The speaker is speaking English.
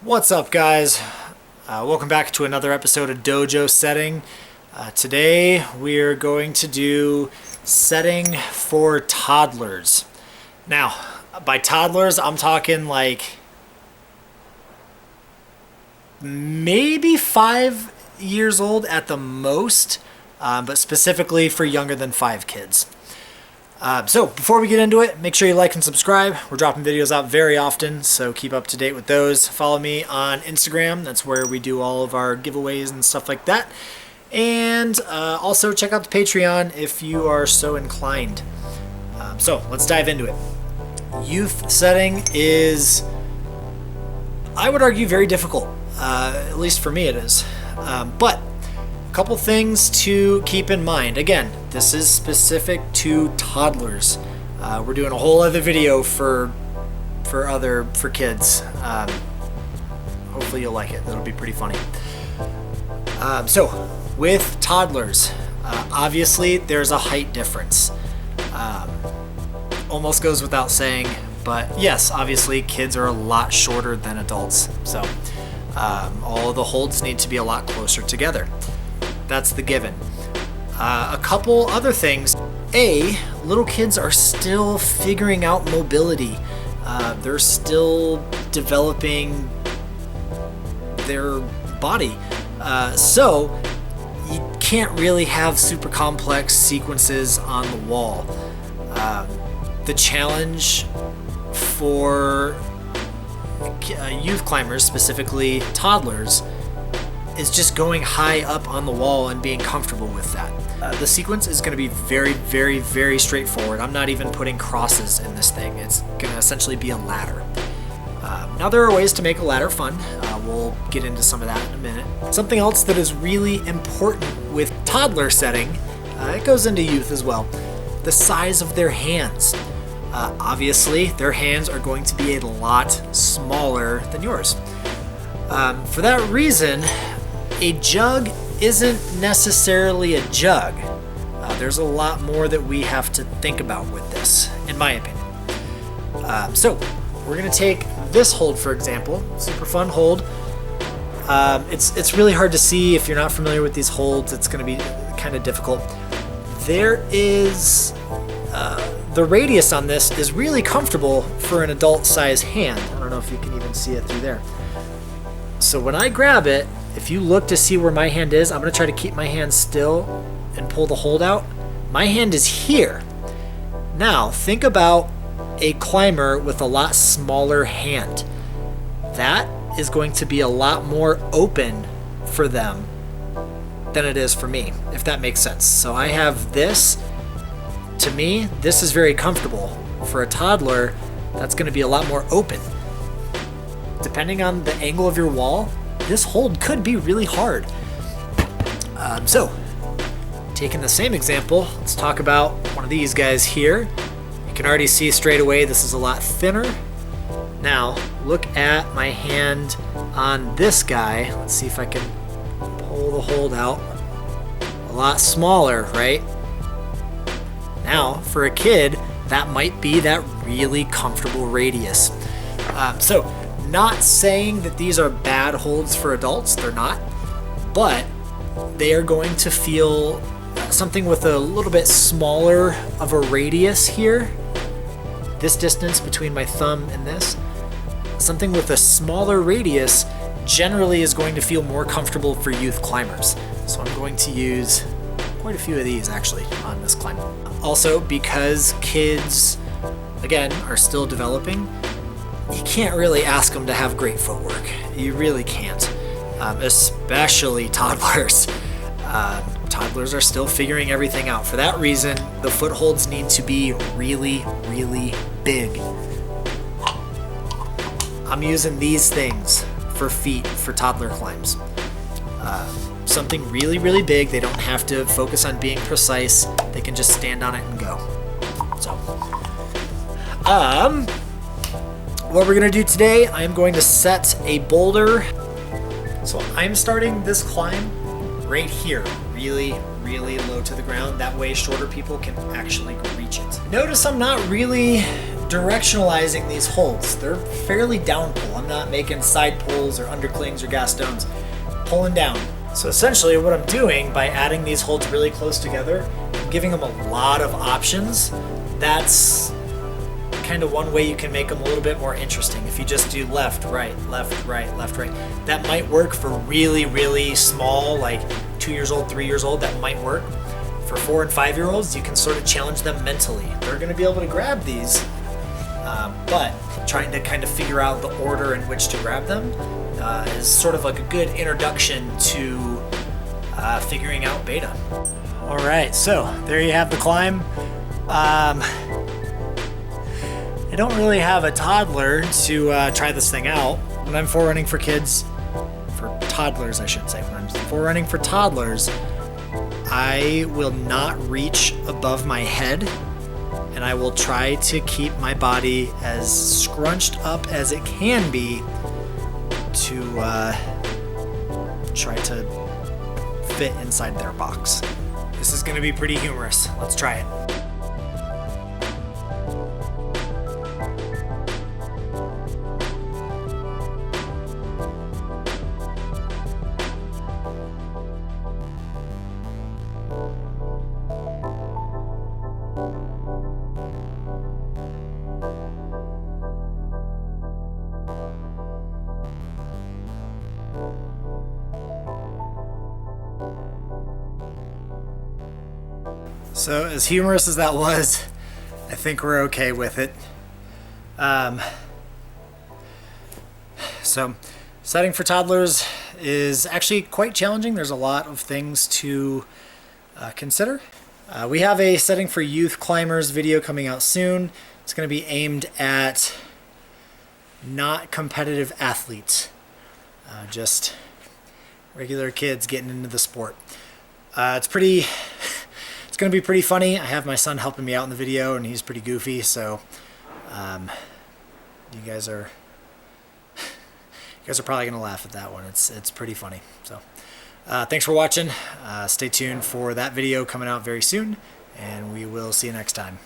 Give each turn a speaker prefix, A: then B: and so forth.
A: What's up, guys? Welcome back to another episode of Dojo Setting. Today we're going to do setting for toddlers. Now, by toddlers, I'm talking like maybe 5 years old at the most, but specifically for younger than 5 kids. So before we get into it, make sure you like and subscribe. We're dropping videos out very often, so keep up to date with those. Follow me on Instagram. That's where we do all of our giveaways and stuff like that. And also check out the Patreon if you are so inclined. So let's dive into it. Youth setting is, I would argue, very difficult. At least for me it is. But a couple things to keep in mind. Again, this is specific to toddlers. We're doing a whole other video for kids. Hopefully you'll like it. That'll be pretty funny. So with toddlers, obviously there's a height difference. Almost goes without saying, but yes, obviously kids are a lot shorter than adults. So all the holds need to be a lot closer together. That's the given. A couple other things. Little kids are still figuring out mobility. They're still developing their body. So you can't really have super complex sequences on the wall. The challenge for youth climbers, specifically toddlers, is just going high up on the wall and being comfortable with that. The sequence is going to be very, very, very straightforward. I'm not even putting crosses in this thing. It's going to essentially be a ladder. Now there are ways to make a ladder fun. We'll get into some of that in a minute. Something else that is really important with toddler setting, it goes into youth as well, the size of their hands. Obviously, their hands are going to be a lot smaller than yours. For that reason, a jug isn't necessarily a jug. There's a lot more that we have to think about with this, in my opinion. So we're going to take this hold, for example. Super fun hold. It's really hard to see if you're not familiar with these holds. It's going to be kind of difficult. There is the radius on this is really comfortable for an adult size hand. I don't know if you can even see it through there. So when I grab it, if you look to see where my hand is, I'm going to try to keep my hand still and pull the hold out. My hand is here. Now, think about a climber with a lot smaller hand. That is going to be a lot more open for them than it is for me, if that makes sense. So I have this. To me, this is very comfortable. For a toddler, that's going to be a lot more open. Depending on the angle of your wall, this hold could be really hard. So, taking the same example, let's talk about one of these guys here. You can already see straight away this is a lot thinner. Now, look at my hand on this guy. Let's see if I can pull the hold out. A lot smaller, right? Now, for a kid, that might be that really comfortable radius. So, not saying that these are bad holds for adults, they're not, but they are going to feel something with a little bit smaller of a radius here. This distance between my thumb and this, something with a smaller radius generally is going to feel more comfortable for youth climbers. So I'm going to use quite a few of these actually on this climb. Also, because kids, again, are still developing, you can't really ask them to have great footwork. You really can't, especially toddlers. Toddlers are still figuring everything out. For that reason, the footholds need to be really, really big. I'm using these things for feet for toddler climbs. Something really, really big. They don't have to focus on being precise. They can just stand on it and go. So, what we're gonna do today, I am going to set a boulder. So I'm starting this climb right here, really, really low to the ground. That way shorter people can actually reach it. Notice I'm not really directionalizing these holds. They're fairly down pull. I'm not making side pulls or underclings or gastones. Pulling down. So essentially what I'm doing by adding these holds really close together, I'm giving them a lot of options. That's kind of one way you can make them a little bit more interesting. If you just do left, right, left, right, left, right, that might work for really, really small, like 2 years old, 3 years old, that might work. For 4 and 5 year olds, you can sort of challenge them mentally. They're going to be able to grab these, but trying to kind of figure out the order in which to grab them is sort of like a good introduction to figuring out beta. All right, so there you have the climb. I don't really have a toddler to try this thing out. When I'm forerunning for kids, for toddlers I should say, when I'm forerunning for toddlers, I will not reach above my head, and I will try to keep my body as scrunched up as it can be to try to fit inside their box. This is going to be pretty humorous. Let's try it. So as humorous as that was, I think we're okay with it. So setting for toddlers is actually quite challenging. There's a lot of things to consider. We have a setting for youth climbers video coming out soon. It's going to be aimed at not competitive athletes, just regular kids getting into the sport. It's going to be pretty funny. I have my son helping me out in the video, and he's pretty goofy, so you guys are probably going to laugh at that one. It's pretty funny. So thanks for watching. Stay tuned for that video coming out very soon, and we will see you next time.